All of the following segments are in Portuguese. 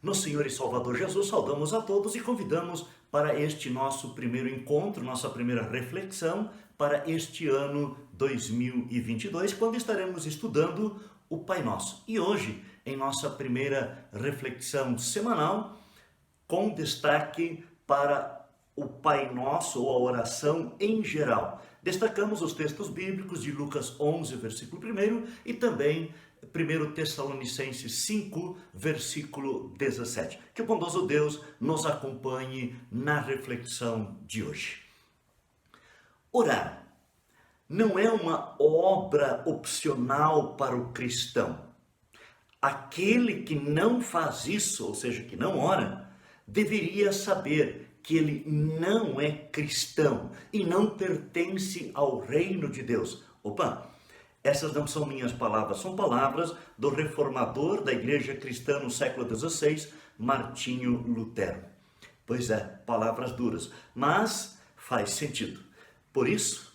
No Senhor e Salvador Jesus, saudamos a todos e convidamos para este nosso primeiro encontro, nossa primeira reflexão para este ano 2022, quando estaremos estudando o Pai Nosso. E hoje, em nossa primeira reflexão semanal, com destaque para o Pai Nosso ou a oração em geral. Destacamos os textos bíblicos de Lucas 11, versículo 1 e também 1 Tessalonicenses 5, versículo 17. Que o bondoso Deus nos acompanhe na reflexão de hoje. Orar não é uma obra opcional para o cristão. Aquele que não faz isso, ou seja, que não ora, deveria saber que ele não é cristão e não pertence ao reino de Deus. Opa! Essas não são minhas palavras, são palavras do reformador da igreja cristã no século XVI, Martinho Lutero. Pois é, palavras duras, mas faz sentido. Por isso,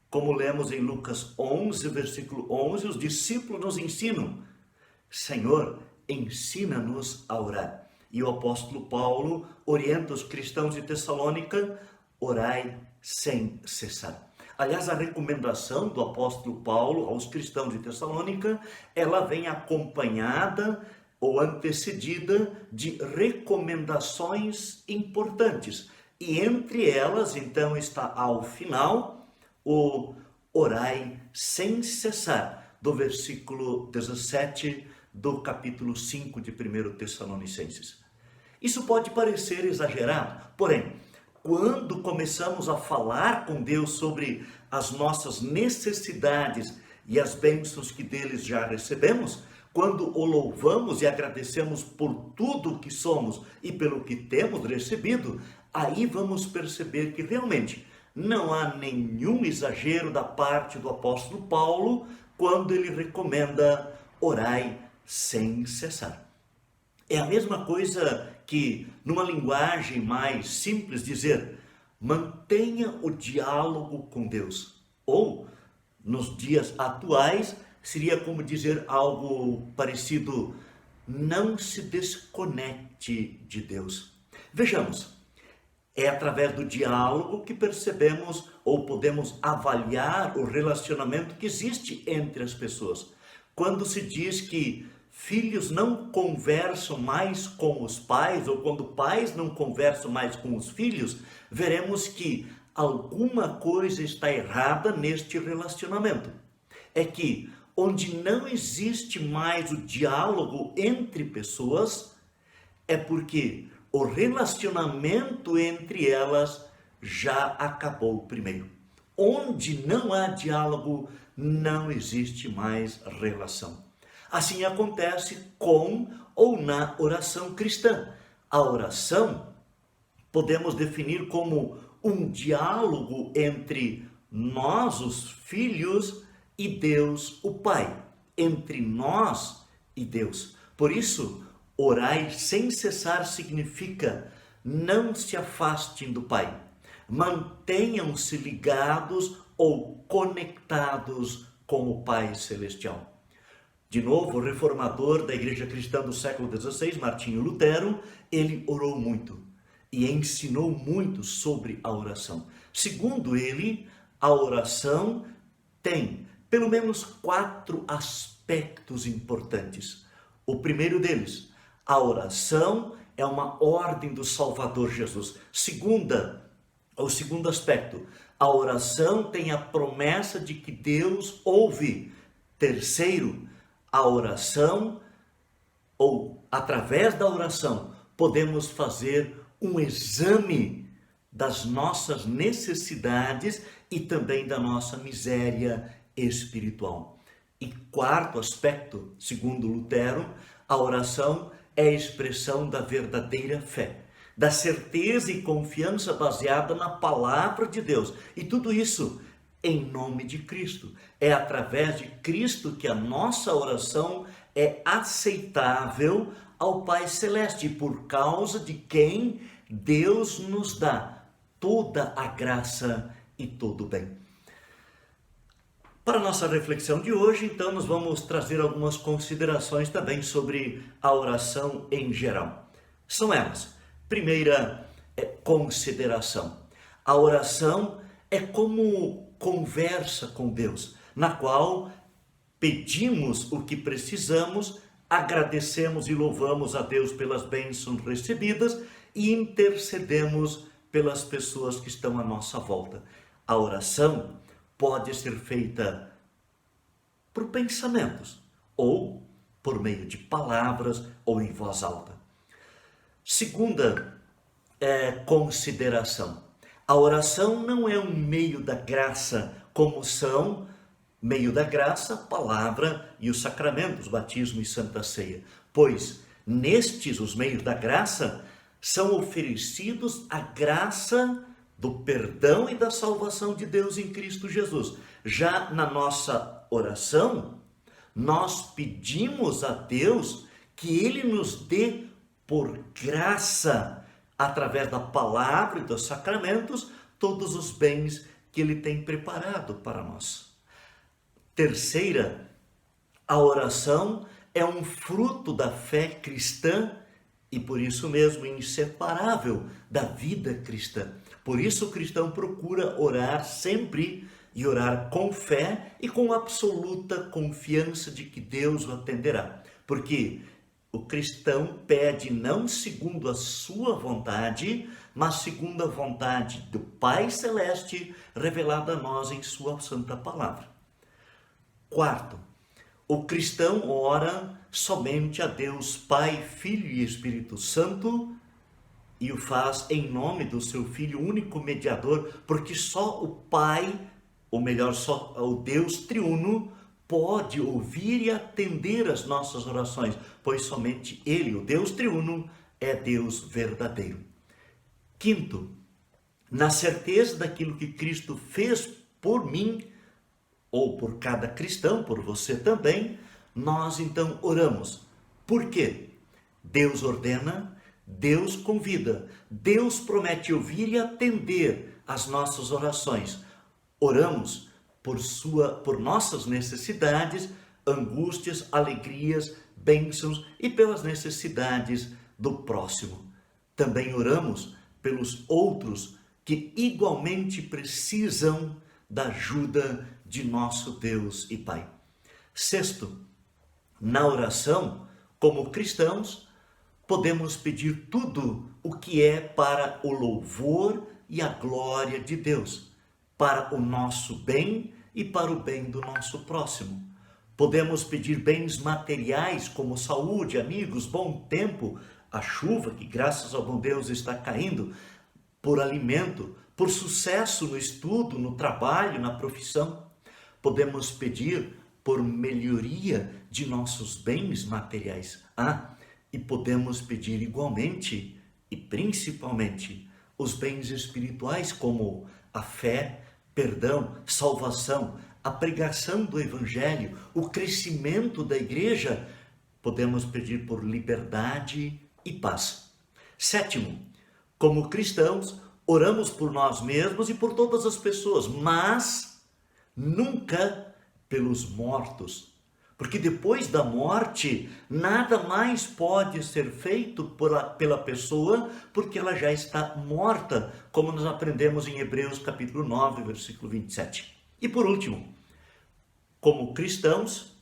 como lemos em Lucas 11, versículo 11, os discípulos nos ensinam: Senhor, ensina-nos a orar. E o apóstolo Paulo orienta os cristãos de Tessalônica: orai sem cessar. Aliás, a recomendação do apóstolo Paulo aos cristãos de Tessalônica, ela vem acompanhada ou antecedida de recomendações importantes. E entre elas, então, está ao final o orai sem cessar, do versículo 17 do capítulo 5 de 1 Tessalonicenses. Isso pode parecer exagerado, porém, quando começamos a falar com Deus sobre as nossas necessidades e as bênçãos que deles já recebemos, quando o louvamos e agradecemos por tudo que somos e pelo que temos recebido, aí vamos perceber que realmente não há nenhum exagero da parte do apóstolo Paulo quando ele recomenda orai sem cessar. É a mesma coisa que, numa linguagem mais simples, dizer mantenha o diálogo com Deus. Ou, nos dias atuais, seria como dizer algo parecido: não se desconecte de Deus. Vejamos, é através do diálogo que percebemos ou podemos avaliar o relacionamento que existe entre as pessoas. Quando se diz que filhos não conversam mais com os pais, ou quando pais não conversam mais com os filhos, veremos que alguma coisa está errada neste relacionamento. É que onde não existe mais o diálogo entre pessoas, é porque o relacionamento entre elas já acabou primeiro. Onde não há diálogo, não existe mais relação. Assim acontece com ou na oração cristã. A oração podemos definir como um diálogo entre nós, os filhos, e Deus, o Pai. Entre nós e Deus. Por isso, orai sem cessar significa não se afastem do Pai. Mantenham-se ligados ou conectados com o Pai Celestial. De novo, o reformador da igreja cristã do século XVI, Martinho Lutero, ele orou muito e ensinou muito sobre a oração. Segundo ele, a oração tem pelo menos 4 aspectos importantes. O primeiro deles, a oração é uma ordem do Salvador Jesus. O segundo aspecto, a oração tem a promessa de que Deus ouve. Terceiro, a oração, ou através da oração, podemos fazer um exame das nossas necessidades e também da nossa miséria espiritual. E quarto aspecto, segundo Lutero, a oração é a expressão da verdadeira fé, da certeza e confiança baseada na palavra de Deus. E tudo isso em nome de Cristo. É através de Cristo que a nossa oração é aceitável ao Pai Celeste, por causa de quem Deus nos dá toda a graça e todo o bem. Para a nossa reflexão de hoje, então, nós vamos trazer algumas considerações também sobre a oração em geral. São elas. Primeira consideração. A oração é como conversa com Deus, na qual pedimos o que precisamos, agradecemos e louvamos a Deus pelas bênçãos recebidas e intercedemos pelas pessoas que estão à nossa volta. A oração pode ser feita por pensamentos ou por meio de palavras ou em voz alta. Segunda consideração. A oração não é um meio da graça, como são meio da graça, palavra e os sacramentos, batismo e santa ceia. Pois nestes, os meios da graça, são oferecidos a graça do perdão e da salvação de Deus em Cristo Jesus. Já na nossa oração, nós pedimos a Deus que Ele nos dê por graça, através da palavra e dos sacramentos, todos os bens que Ele tem preparado para nós. Terceira, a oração é um fruto da fé cristã e por isso mesmo inseparável da vida cristã. Por isso o cristão procura orar sempre e orar com fé e com absoluta confiança de que Deus o atenderá. Porque o cristão pede não segundo a sua vontade, mas segundo a vontade do Pai Celeste revelada a nós em sua santa palavra. Quarto, o cristão ora somente a Deus Pai, Filho e Espírito Santo e o faz em nome do seu Filho, único mediador, porque só o Pai, ou melhor, só o Deus triuno, pode ouvir e atender as nossas orações, pois somente Ele, o Deus triuno, é Deus verdadeiro. Quinto, na certeza daquilo que Cristo fez por mim, ou por cada cristão, por você também, nós então oramos. Por quê? Deus ordena, Deus convida, Deus promete ouvir e atender as nossas orações. Oramos por nossas necessidades, angústias, alegrias, bênçãos e pelas necessidades do próximo. Também oramos pelos outros que igualmente precisam da ajuda de nosso Deus e Pai. Sexto, na oração, como cristãos, podemos pedir tudo o que é para o louvor e a glória de Deus, para o nosso bem e para o bem do nosso próximo. Podemos pedir bens materiais como saúde, amigos, bom tempo, a chuva que graças ao bom Deus está caindo, por alimento, por sucesso no estudo, no trabalho, na profissão. Podemos pedir por melhoria de nossos bens materiais. E podemos pedir igualmente e principalmente os bens espirituais como a fé, perdão, salvação, a pregação do Evangelho, o crescimento da igreja. Podemos pedir por liberdade e paz. Sétimo, como cristãos, oramos por nós mesmos e por todas as pessoas, mas nunca pelos mortos, porque depois da morte nada mais pode ser feito pela pessoa, porque ela já está morta, como nós aprendemos em Hebreus capítulo 9, versículo 27. E por último, como cristãos,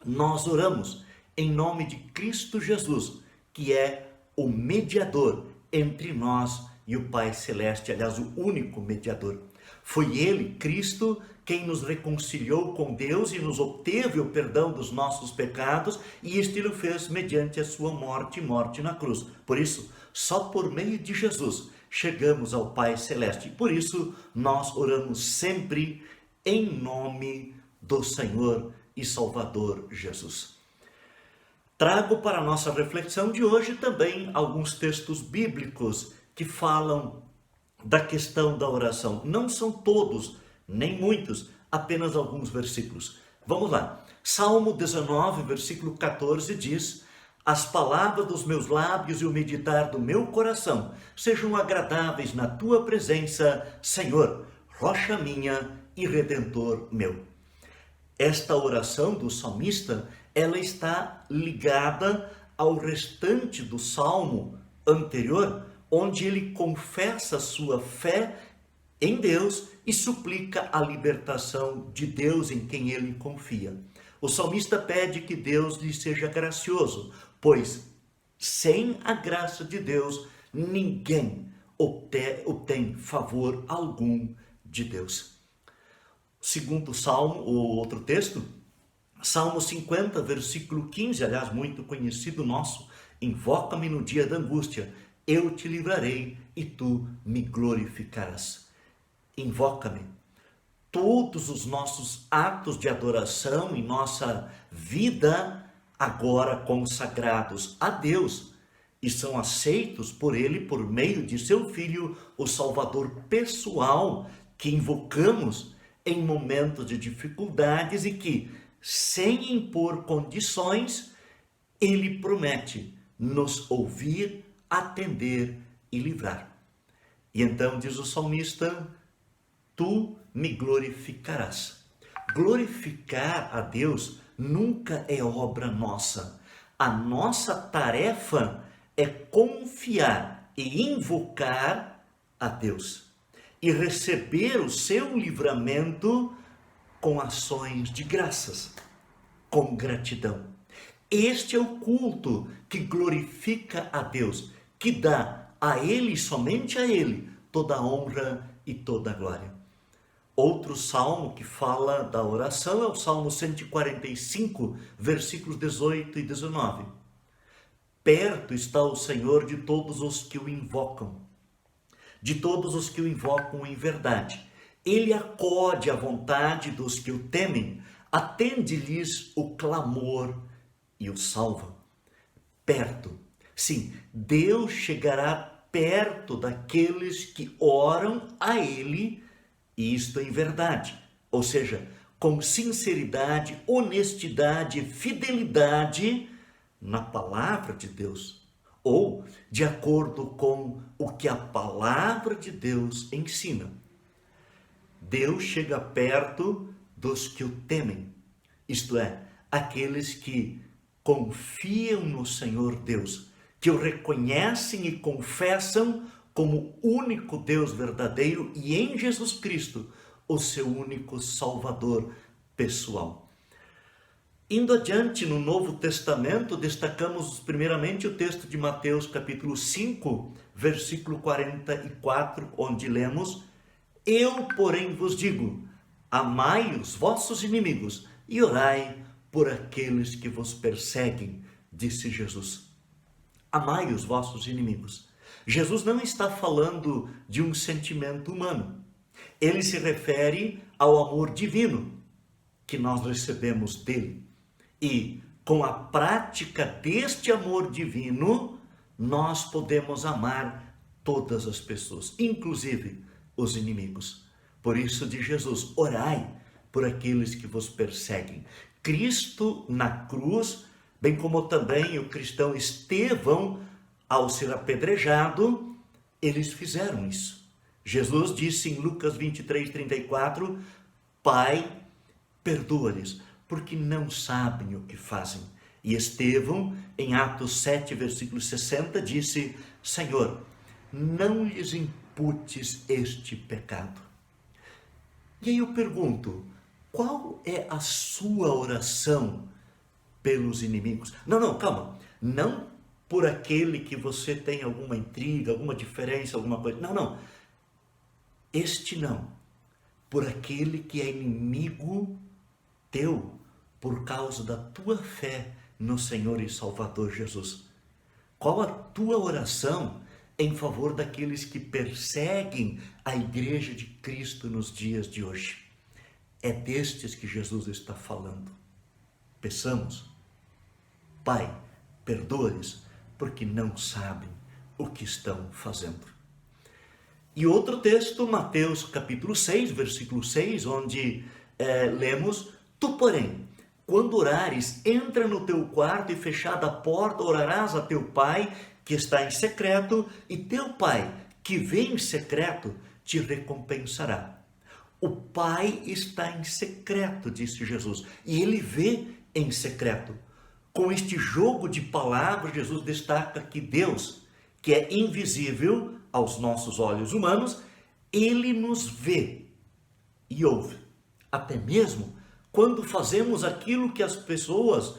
nós oramos em nome de Cristo Jesus, que é o mediador entre nós e o Pai Celeste, aliás, o único mediador. Foi Ele, Cristo, quem nos reconciliou com Deus e nos obteve o perdão dos nossos pecados, e isto Ele fez mediante a sua morte na cruz. Por isso, só por meio de Jesus chegamos ao Pai Celeste. Por isso, nós oramos sempre em nome do Senhor e Salvador Jesus. Trago para a nossa reflexão de hoje também alguns textos bíblicos que falam da questão da oração. Não são todos, nem muitos, apenas alguns versículos. Vamos lá. Salmo 19, versículo 14 diz: as palavras dos meus lábios e o meditar do meu coração sejam agradáveis na tua presença, Senhor, rocha minha e redentor meu. Esta oração do salmista, ela está ligada ao restante do salmo, anterior, onde ele confessa sua fé em Deus e suplica a libertação de Deus em quem ele confia. O salmista pede que Deus lhe seja gracioso, pois sem a graça de Deus, ninguém obtém favor algum de Deus. Segundo salmo, o outro texto, Salmo 50, versículo 15, aliás, muito conhecido nosso: invoca-me no dia da angústia, eu te livrarei e tu me glorificarás. Invoca-me. Todos os nossos atos de adoração em nossa vida, agora consagrados a Deus, e são aceitos por Ele por meio de seu Filho, o Salvador pessoal, que invocamos em momentos de dificuldades e que, sem impor condições, Ele promete nos ouvir, atender e livrar. E então diz o salmista: tu me glorificarás. Glorificar a Deus nunca é obra nossa. A nossa tarefa é confiar e invocar a Deus e receber o seu livramento com ações de graças, com gratidão. Este é o culto que glorifica a Deus, que dá a Ele, somente a Ele, toda a honra e toda a glória. Outro salmo que fala da oração é o Salmo 145, versículos 18 e 19. Perto está o Senhor de todos os que o invocam, de todos os que o invocam em verdade. Ele acode à vontade dos que o temem, atende-lhes o clamor e o salva. Perto. Sim, Deus chegará perto daqueles que oram a Ele, e isto em verdade, ou seja, com sinceridade, honestidade e fidelidade na palavra de Deus, ou de acordo com o que a palavra de Deus ensina. Deus chega perto dos que o temem, isto é, aqueles que confiam no Senhor Deus, que o reconhecem e confessam como único Deus verdadeiro e em Jesus Cristo, o seu único Salvador pessoal. Indo adiante no Novo Testamento, destacamos primeiramente o texto de Mateus capítulo 5, versículo 44, onde lemos: eu, porém, vos digo, amai os vossos inimigos e orai por aqueles que vos perseguem, disse Jesus. Amai os vossos inimigos. Jesus não está falando de um sentimento humano. Ele se refere ao amor divino que nós recebemos dele. E com a prática deste amor divino, nós podemos amar todas as pessoas, inclusive os inimigos. Por isso diz Jesus: orai por aqueles que vos perseguem. Cristo na cruz, bem como também o cristão Estevão, ao ser apedrejado, eles fizeram isso. Jesus disse em Lucas 23, 34, Pai, perdoa-lhes, porque não sabem o que fazem. E Estevão, em Atos 7, versículo 60, disse: Senhor, não lhes imputes este pecado. E aí eu pergunto, qual é a sua oração pelos inimigos? Não, calma, não por aquele que você tem alguma intriga, alguma diferença, alguma coisa. Não. Este não. Por aquele que é inimigo teu, por causa da tua fé no Senhor e Salvador Jesus. Qual a tua oração em favor daqueles que perseguem a igreja de Cristo nos dias de hoje? É destes que Jesus está falando. Peçamos: Pai, perdoa-lhes, porque não sabem o que estão fazendo. E outro texto, Mateus capítulo 6, versículo 6, onde lemos: tu, porém, quando orares, entra no teu quarto e fechada a porta, orarás a teu pai que está em secreto, e teu pai que vê em secreto te recompensará. O pai está em secreto, disse Jesus, e ele vê em secreto. Com este jogo de palavras, Jesus destaca que Deus, que é invisível aos nossos olhos humanos, ele nos vê e ouve. Até mesmo quando fazemos aquilo que as pessoas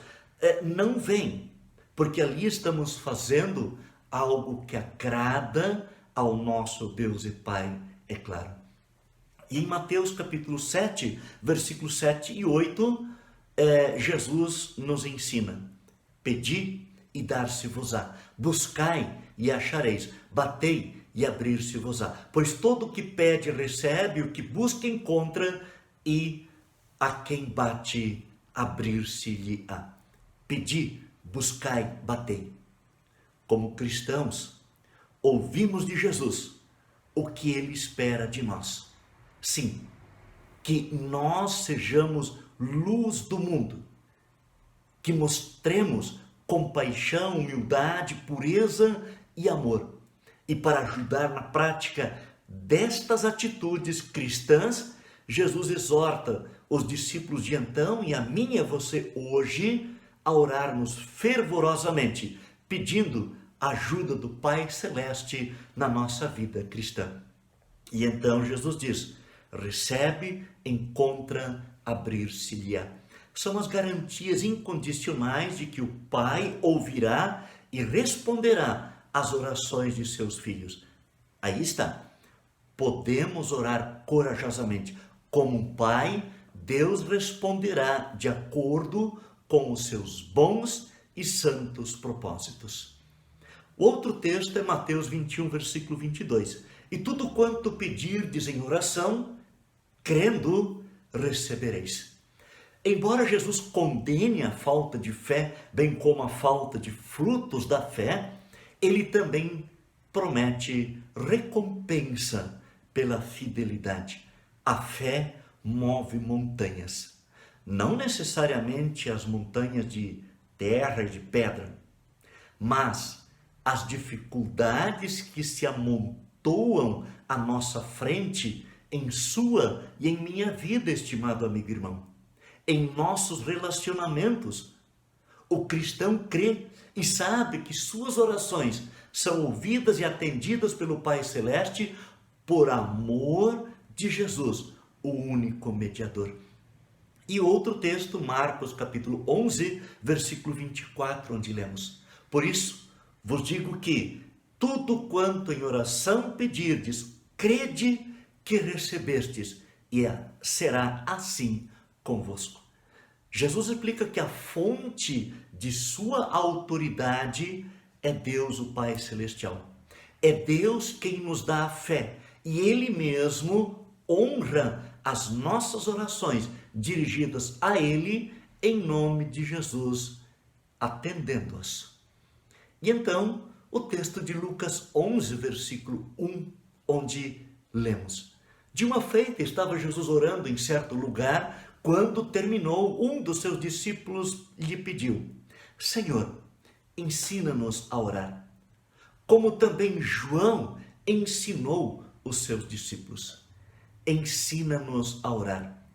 não veem, porque ali estamos fazendo algo que agrada ao nosso Deus e Pai, é claro. E em Mateus capítulo 7, versículos 7 e 8, Jesus nos ensina: pedi e dar-se-vos-á, buscai e achareis, batei e abrir-se-vos-á. Pois todo o que pede recebe, o que busca encontra, e a quem bate abrir-se-lhe-á. Pedi, buscai, batei. Como cristãos, ouvimos de Jesus o que ele espera de nós. Sim, que nós sejamos luz do mundo, que mostremos compaixão, humildade, pureza e amor. E para ajudar na prática destas atitudes cristãs, Jesus exorta os discípulos de então e a mim e a você hoje a orarmos fervorosamente, pedindo a ajuda do Pai Celeste na nossa vida cristã. E então Jesus diz: recebe, encontra, abrir-se-lhe-á. São as garantias incondicionais de que o Pai ouvirá e responderá às orações de seus filhos. Aí está. Podemos orar corajosamente. Como um Pai, Deus responderá de acordo com os seus bons e santos propósitos. O outro texto é Mateus 21, versículo 22. E tudo quanto pedirdes em oração, crendo, recebereis. Embora Jesus condene a falta de fé, bem como a falta de frutos da fé, ele também promete recompensa pela fidelidade. A fé move montanhas. Não necessariamente as montanhas de terra e de pedra, mas as dificuldades que se amontoam à nossa frente em sua e em minha vida, estimado amigo e irmão. Em nossos relacionamentos, o cristão crê e sabe que suas orações são ouvidas e atendidas pelo Pai Celeste por amor de Jesus, o único mediador. E outro texto, Marcos capítulo 11, versículo 24, onde lemos: por isso vos digo que tudo quanto em oração pedirdes, crede que recebestes, e será assim convosco. Jesus explica que a fonte de sua autoridade é Deus, o Pai Celestial. É Deus quem nos dá a fé, e Ele mesmo honra as nossas orações dirigidas a Ele em nome de Jesus, atendendo-as. E então, o texto de Lucas 11, versículo 1, onde lemos: de uma feita estava Jesus orando em certo lugar. Quando terminou, um dos seus discípulos lhe pediu: Senhor, ensina-nos a orar, como também João ensinou os seus discípulos. Ensina-nos a orar.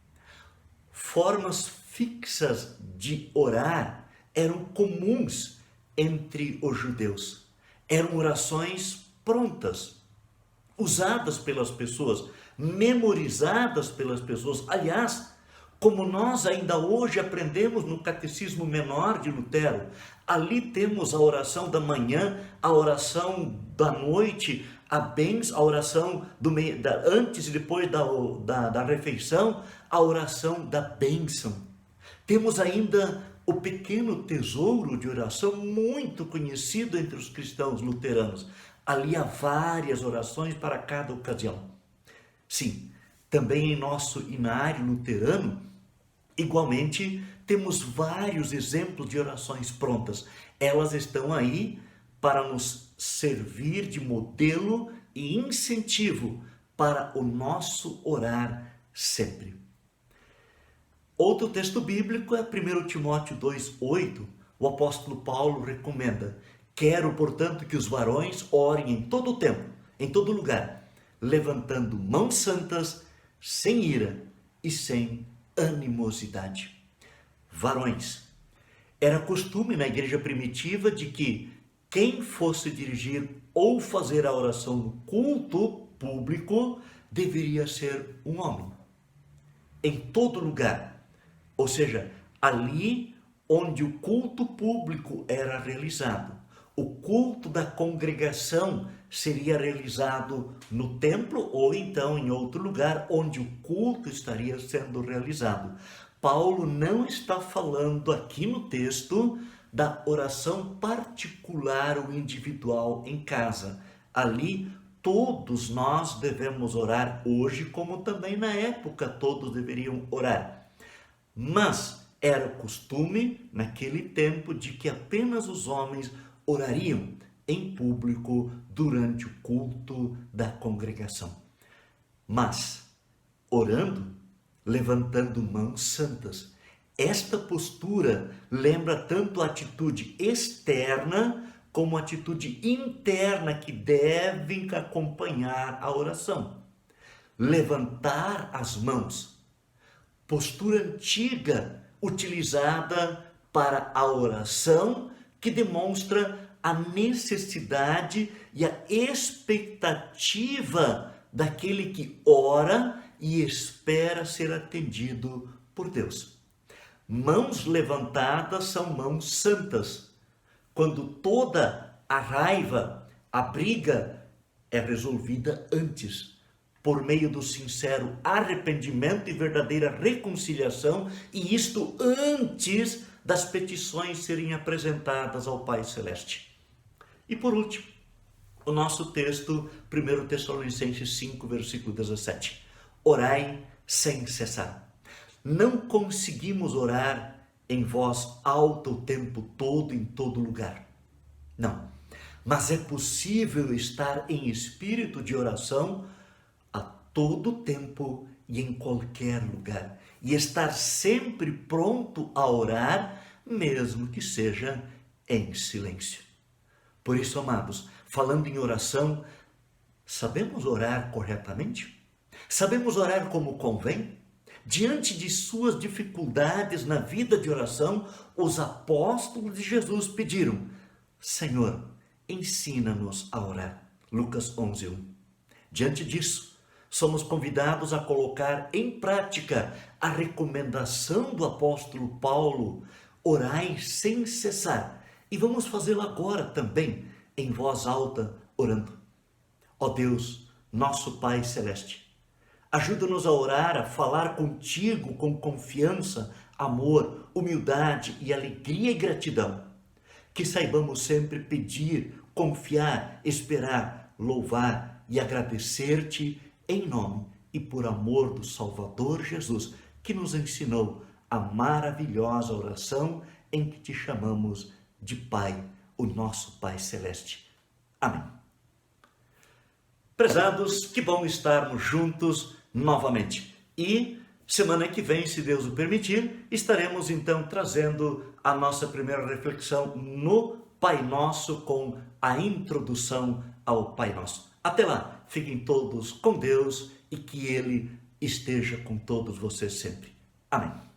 Formas fixas de orar eram comuns entre os judeus. Eram orações prontas, usadas pelas pessoas, memorizadas pelas pessoas. Aliás, como nós ainda hoje aprendemos no Catecismo Menor de Lutero, ali temos a oração da manhã, a oração da noite, a oração antes e depois da refeição, a oração da bênção. Temos ainda o pequeno tesouro de oração muito conhecido entre os cristãos luteranos. Ali há várias orações para cada ocasião. Sim, também em nosso inário luterano, igualmente, temos vários exemplos de orações prontas. Elas estão aí para nos servir de modelo e incentivo para o nosso orar sempre. Outro texto bíblico é 1 Timóteo 2,8. O apóstolo Paulo recomenda: quero, portanto, que os varões orem em todo o tempo, em todo lugar, levantando mãos santas, sem ira e sem animosidade. Varões. Era costume na igreja primitiva de que quem fosse dirigir ou fazer a oração no culto público deveria ser um homem. Em todo lugar. Ou seja, ali onde o culto público era realizado. O culto da congregação seria realizado no templo ou então em outro lugar onde o culto estaria sendo realizado. Paulo não está falando aqui no texto da oração particular ou individual em casa. Ali todos nós devemos orar hoje, como também na época todos deveriam orar. Mas era o costume naquele tempo de que apenas os homens orariam em público durante o culto da congregação. Mas, orando, levantando mãos santas, esta postura lembra tanto a atitude externa como a atitude interna que devem acompanhar a oração. Levantar as mãos, postura antiga utilizada para a oração, que demonstra a necessidade e a expectativa daquele que ora e espera ser atendido por Deus. Mãos levantadas são mãos santas. Quando toda a raiva, a briga é resolvida antes, por meio do sincero arrependimento e verdadeira reconciliação, e isto antes das petições serem apresentadas ao Pai Celeste. E por último, o nosso texto, 1 Tessalonicenses 5, versículo 17. Orai sem cessar. Não conseguimos orar em voz alta o tempo todo, em todo lugar. Não. Mas é possível estar em espírito de oração a todo tempo e em qualquer lugar. E estar sempre pronto a orar, mesmo que seja em silêncio. Por isso, amados, falando em oração, sabemos orar corretamente? Sabemos orar como convém? Diante de suas dificuldades na vida de oração, os apóstolos de Jesus pediram: Senhor, ensina-nos a orar. Lucas 11:1. Diante disso, somos convidados a colocar em prática a recomendação do apóstolo Paulo: orai sem cessar. E vamos fazê-lo agora também, em voz alta, orando. Ó Deus, nosso Pai Celeste, ajuda-nos a orar, a falar contigo com confiança, amor, humildade e alegria e gratidão. Que saibamos sempre pedir, confiar, esperar, louvar e agradecer-te em nome e por amor do Salvador Jesus, que nos ensinou a maravilhosa oração em que te chamamos de Pai, o nosso Pai Celeste. Amém. Prezados, que bom estarmos juntos novamente. E semana que vem, se Deus o permitir, estaremos então trazendo a nossa primeira reflexão no Pai Nosso, com a introdução ao Pai Nosso. Até lá, fiquem todos com Deus e que Ele esteja com todos vocês sempre. Amém.